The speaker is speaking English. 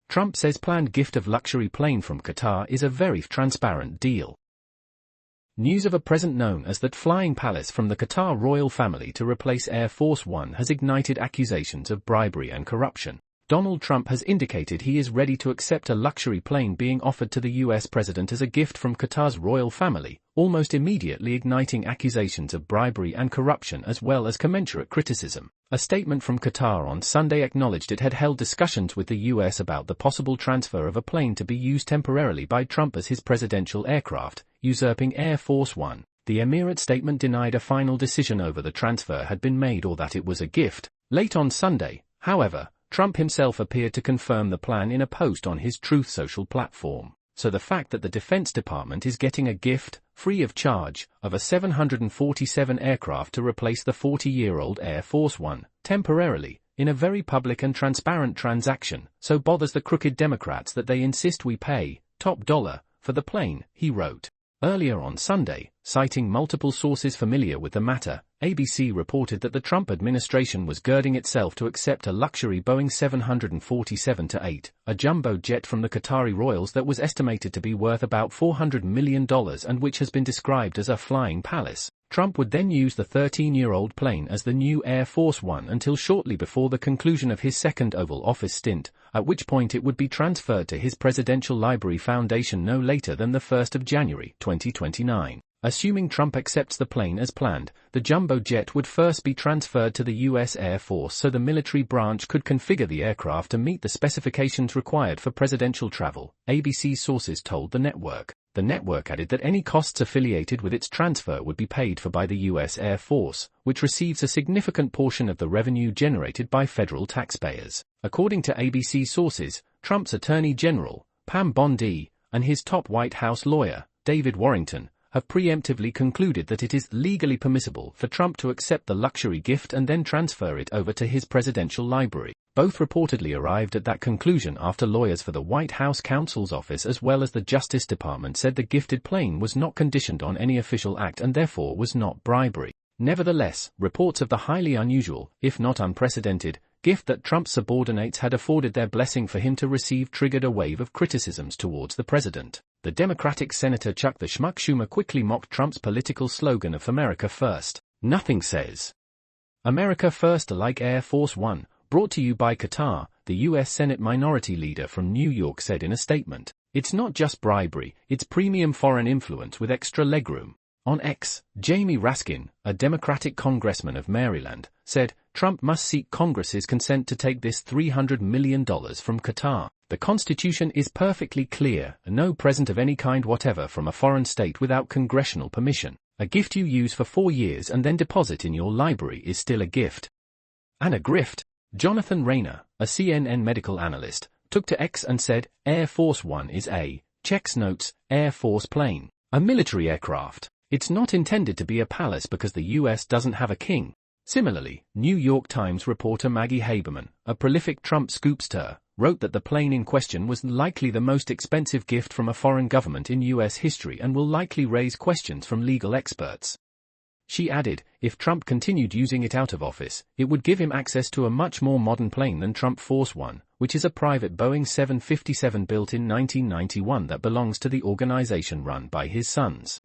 Trump says planned gift of luxury plane from Qatar is a very transparent deal. News of a present known as that flying palace from the Qatar royal family to replace Air Force One has ignited accusations of bribery and corruption. Donald Trump has indicated he is ready to accept a luxury plane being offered to the US president as a gift from Qatar's royal family, almost immediately igniting accusations of bribery and corruption as well as commensurate criticism. A statement from Qatar on Sunday acknowledged it had held discussions with the US about the possible transfer of a plane to be used temporarily by Trump as his presidential aircraft, usurping Air Force One. The Emirate statement denied a final decision over the transfer had been made or that it was a gift. Late on Sunday, however, Trump himself appeared to confirm the plan in a post on his Truth Social platform. So the fact that the Defense Department is getting a gift, free of charge, of a 747 aircraft to replace the 40-year-old Air Force One, temporarily, in a very public and transparent transaction, so bothers the crooked Democrats that they insist we pay, top dollar, for the plane, he wrote. Earlier on Sunday, citing multiple sources familiar with the matter, ABC reported that the Trump administration was girding itself to accept a luxury Boeing 747-8, a jumbo jet from the Qatari royals that was estimated to be worth about $400 million and which has been described as a flying palace. Trump would then use the 13-year-old plane as the new Air Force One until shortly before the conclusion of his second Oval Office stint, at which point it would be transferred to his Presidential Library Foundation no later than the 1st of January, 2029. Assuming Trump accepts the plane as planned, the jumbo jet would first be transferred to the U.S. Air Force so the military branch could configure the aircraft to meet the specifications required for presidential travel, ABC sources told the network. The network added that any costs affiliated with its transfer would be paid for by the U.S. Air Force, which receives a significant portion of the revenue generated by federal taxpayers. According to ABC sources, Trump's Attorney General, Pam Bondi, and his top White House lawyer, David Warrington, have preemptively concluded that it is legally permissible for Trump to accept the luxury gift and then transfer it over to his presidential library. Both reportedly arrived at that conclusion after lawyers for the White House counsel's office as well as the Justice Department said the gifted plane was not conditioned on any official act and therefore was not bribery. Nevertheless, reports of the highly unusual, if not unprecedented, gift that Trump's subordinates had afforded their blessing for him to receive triggered a wave of criticisms towards the president. The Democratic Senator Chuck the Schmuck Schumer quickly mocked Trump's political slogan of America First. Nothing says America First like Air Force One, brought to you by Qatar, the U.S. Senate Minority Leader from New York said in a statement. It's not just bribery, it's premium foreign influence with extra legroom. On X, Jamie Raskin, a Democratic congressman of Maryland, said, Trump must seek Congress's consent to take this $300 million from Qatar. The Constitution is perfectly clear, no present of any kind whatever from a foreign state without congressional permission. A gift you use for 4 years and then deposit in your library is still a gift. And a grift. Jonathan Rayner, a CNN medical analyst, took to X and said, Air Force One is a, checks notes, Air Force plane, a military aircraft. It's not intended to be a palace because the US doesn't have a king. Similarly, New York Times reporter Maggie Haberman, a prolific Trump scoopster, wrote that the plane in question was likely the most expensive gift from a foreign government in US history and will likely raise questions from legal experts. She added, if Trump continued using it out of office, it would give him access to a much more modern plane than Trump Force One, which is a private Boeing 757 built in 1991 that belongs to the organization run by his sons.